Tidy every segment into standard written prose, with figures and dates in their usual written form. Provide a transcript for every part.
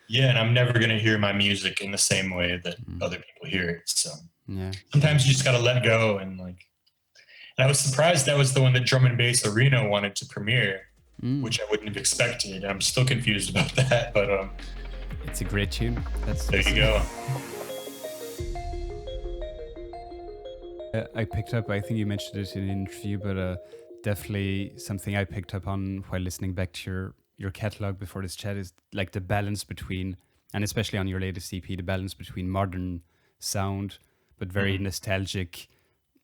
Yeah, and I'm never going to hear my music in the same way that other people hear it. So Yeah. sometimes you just got to let go. And I was surprised that was the one that Drum and Bass Arena wanted to premiere, which I wouldn't have expected. I'm still confused about that, but it's a great tune. There you go. I picked up, I think you mentioned it in an interview, but definitely something I picked up on while listening back to your catalog before this chat is like the balance between, and especially on your latest EP, the balance between modern sound, but very nostalgic,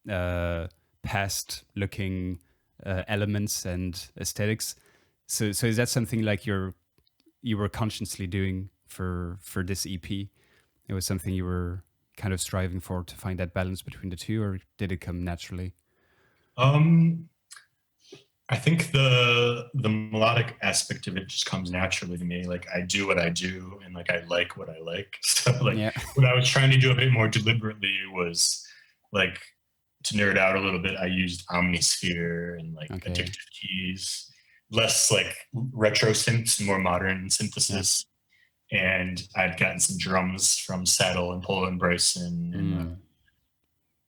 past looking elements and aesthetics. So is that something like you were consciously doing for this EP? It was something you were kind of striving for, to find that balance between the two, or did it come naturally? I think the melodic aspect of it just comes naturally to me. Like I do what I do, and like I like what I like. So like what I was trying to do a bit more deliberately was like to nerd out a little bit. I used Omnisphere and like addictive keys, less like retro synths, more modern synthesis. And I'd gotten some drums from Saddle and Polo and Bryson and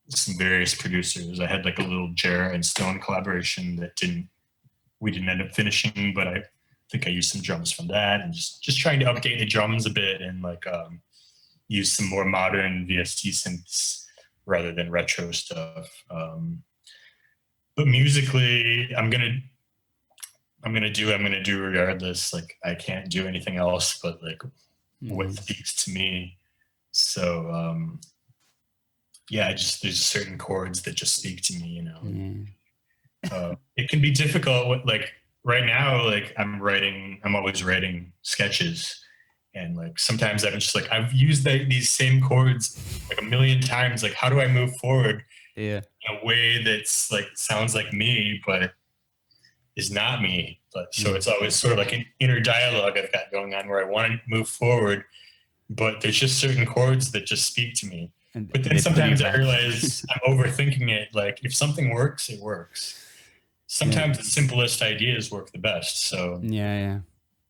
some various producers. I had like a little Jarrah and Stone collaboration that we didn't end up finishing, but I think I used some drums from that, and just trying to update the drums a bit and like use some more modern VST synths rather than retro stuff. But musically, I'm gonna do regardless. Like I can't do anything else but like what speaks to me. So there's certain chords that just speak to me, you know. It can be difficult. Like right now, like I'm always writing sketches, and like sometimes I'm just like, I've used these same chords like a million times. Like, how do I move forward in a way that's like sounds like me, but is not me? But so it's always sort of like an inner dialogue I've got going on where I want to move forward, but there's just certain chords that just speak to me. But then sometimes I realize I'm overthinking it. Like if something works, it works. Sometimes the simplest ideas work the best. So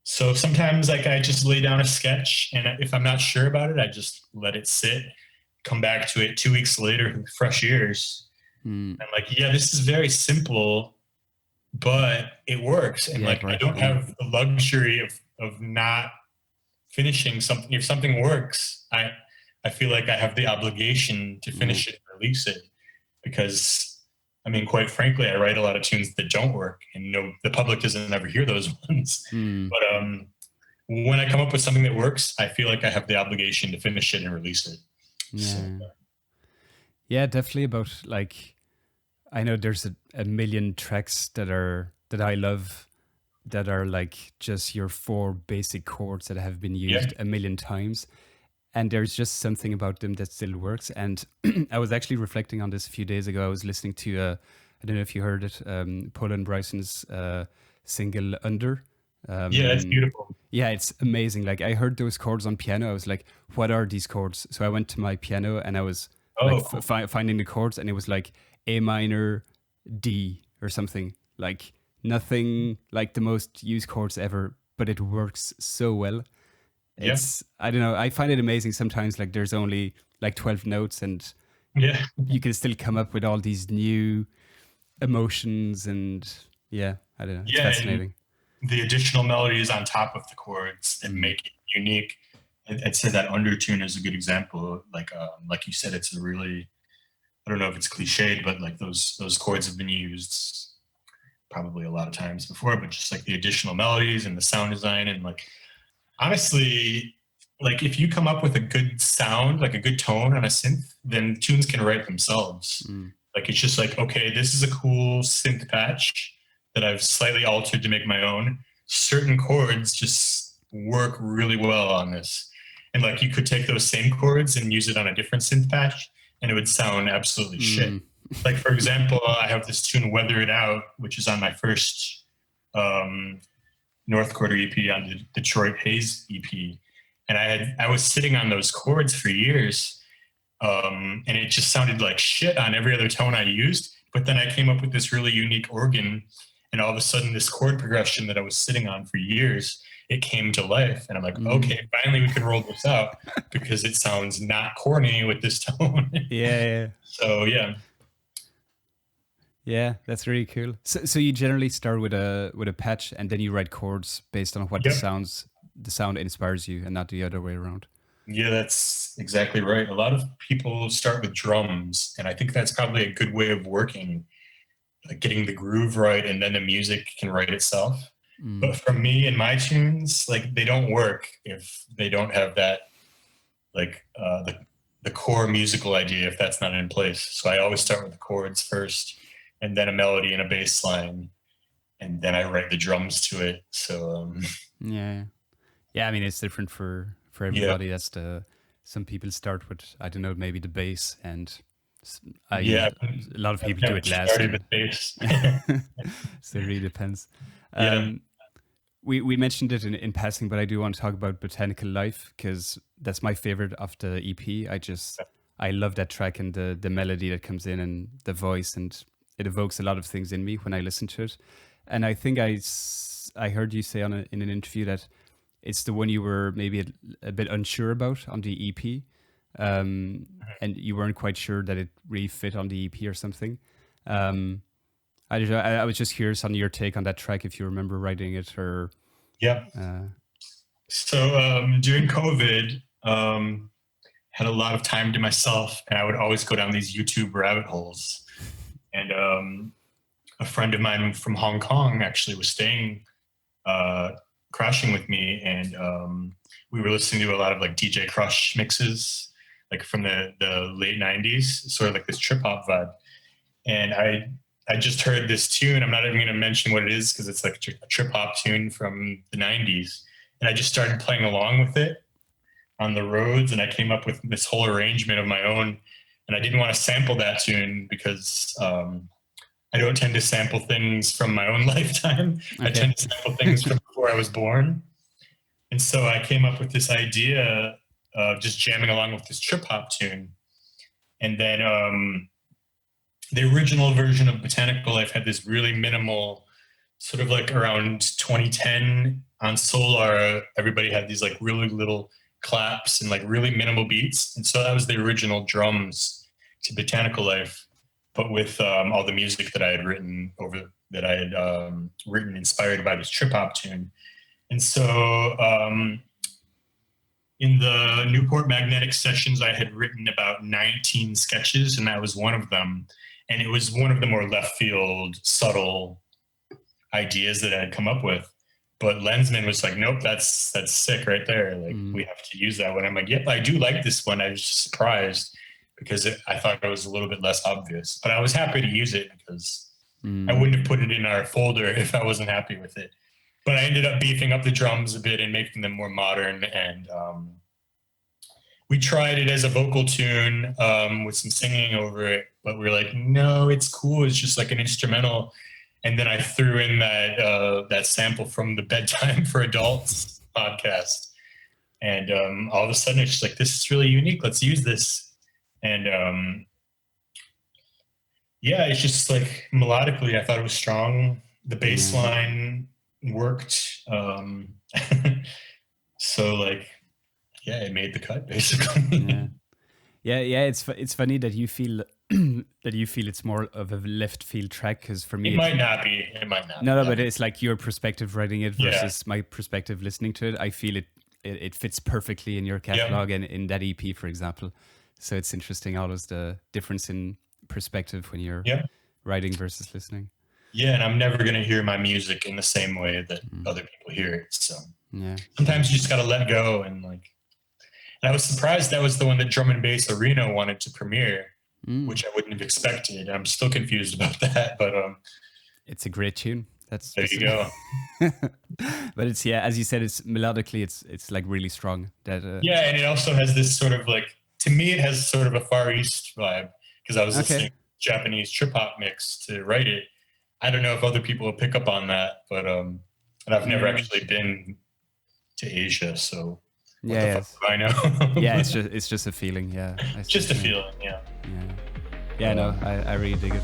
So sometimes like I just lay down a sketch, and if I'm not sure about it, I just let it sit, come back to it 2 weeks later with fresh ears. I'm like, this is very simple, but it works. And I don't have the luxury of not finishing something. If something works, I feel like I have the obligation to finish it and release it, because I mean, quite frankly, I write a lot of tunes that don't work, and the public doesn't ever hear those ones. But when I come up with something that works, I feel like I have the obligation to finish it and release it. Yeah, definitely. About like, I know there's a million tracks that I love that are like just your 4 basic chords that have been used a million times. And there's just something about them that still works. And I was actually reflecting on this a few days ago. I was listening to, I don't know if you heard it, Paul and Bryson's single Under. It's beautiful. Yeah, it's amazing. like I heard those chords on piano. I was like, what are these chords? So I went to my piano and I was finding the chords, and it was like A minor, D or something. Like nothing like the most used chords ever, but it works so well. I don't know, I find it amazing sometimes, like there's only like 12 notes, and you can still come up with all these new emotions, and I don't know, it's fascinating. The additional melodies on top of the chords that make it unique. I'd say that undertune is a good example. Like you said, it's a really, I don't know if it's cliched, but like those chords have been used probably a lot of times before, but just like the additional melodies and the sound design, and like honestly, like if you come up with a good sound, like a good tone on a synth, then tunes can write themselves. Like it's just like, okay, this is a cool synth patch that I've slightly altered to make my own. Certain chords just work really well on this. And like you could take those same chords and use it on a different synth patch, and it would sound absolutely shit. Like for example, I have this tune Weather It Out, which is on my first North Quarter EP, on the Detroit Haze EP. And I was sitting on those chords for years, and it just sounded like shit on every other tone I used. But then I came up with this really unique organ, And all of a sudden this chord progression that I was sitting on for years, it came to life. And I'm like, okay, finally we can roll this out because it sounds not corny with this tone. Yeah. So yeah. Yeah, that's really cool. So you generally start with a patch and then you write chords based on what the sound inspires you and not the other way around. Yeah, that's exactly right. A lot of people start with drums, and I think that's probably a good way of working, like getting the groove right, and then the music can write itself. But for me and my tunes, like they don't work if they don't have that, like the core musical idea, if that's not in place. So I always start with the chords first, and then a melody and a bass line, and then I write the drums to it. So yeah. I mean, it's different for everybody. That's some people start with, I don't know, maybe the bass, and a lot of people do it last. Started with bass. So it really depends. We mentioned it in passing, but I do want to talk about Botanical Life because that's my favorite of the EP. I love that track and the melody that comes in and the voice, and it evokes a lot of things in me when I listen to it. And I think I heard you say in an interview that it's the one you were maybe a bit unsure about on the EP, and you weren't quite sure that it really fit on the EP or something. I was just curious on your take on that track, if you remember writing it or. Yeah. So during COVID, had a lot of time to myself, and I would always go down these YouTube rabbit holes. And a friend of mine from Hong Kong actually was staying, crashing with me, and we were listening to a lot of like DJ Crush mixes, like from the late 90s, sort of like this trip hop vibe. And I just heard this tune. I'm not even going to mention what it is because it's like a trip hop tune from the 90s. And I just started playing along with it on the roads, and I came up with this whole arrangement of my own. And I didn't want to sample that tune because I don't tend to sample things from my own lifetime. Okay. I tend to sample things from before I was born. And so I came up with this idea of just jamming along with this trip hop tune. And then the original version of Botanical Life had this really minimal, sort of like around 2010 on Solar, everybody had these like really little claps and like really minimal beats. And so that was the original drums to Botanical Life, but with all the music that I had written inspired by this trip hop tune. And so in the Newport Magnetic sessions, I had written about 19 sketches, and that was one of them. And it was one of the more left field, subtle ideas that I had come up with. But Lenzman was like, nope, that's sick right there. Like, we have to use that one. I'm like, yep, I do like this one. I was just surprised because I thought it was a little bit less obvious. But I was happy to use it because I wouldn't have put it in our folder if I wasn't happy with it. But I ended up beefing up the drums a bit and making them more modern. And we tried it as a vocal tune with some singing over it. But we were like, no, it's cool. It's just like an instrumental. And then I threw in that sample from the Bedtime for Adults podcast. And all of a sudden, it's just like, this is really unique. Let's use this. And it's just like melodically, I thought it was strong. The bass line worked. So like, it made the cut basically. Yeah. It's funny that you feel it's more of a left field track, because for me it might not be. No, but it's like your perspective writing it versus my perspective listening to it. I feel it fits perfectly in your catalog and in that EP, for example. So it's interesting, always the difference in perspective when you're writing versus listening. Yeah, and I'm never gonna hear my music in the same way that other people hear it. So sometimes you just gotta let go and like. And I was surprised that was the one that Drum and Bass Arena wanted to premiere, which I wouldn't have expected. I'm still confused about that, but it's a great tune. There you go. But it's as you said, it's melodically, it's like really strong. That and it also has this sort of like, to me, it has sort of a Far East vibe because I was listening to Japanese trip hop mix to write it. I don't know if other people will pick up on that, but and I've never actually been to Asia, so. What the fuck do I know? It's just a feeling. Yeah, it's just a feeling. Yeah. No, I really dig it.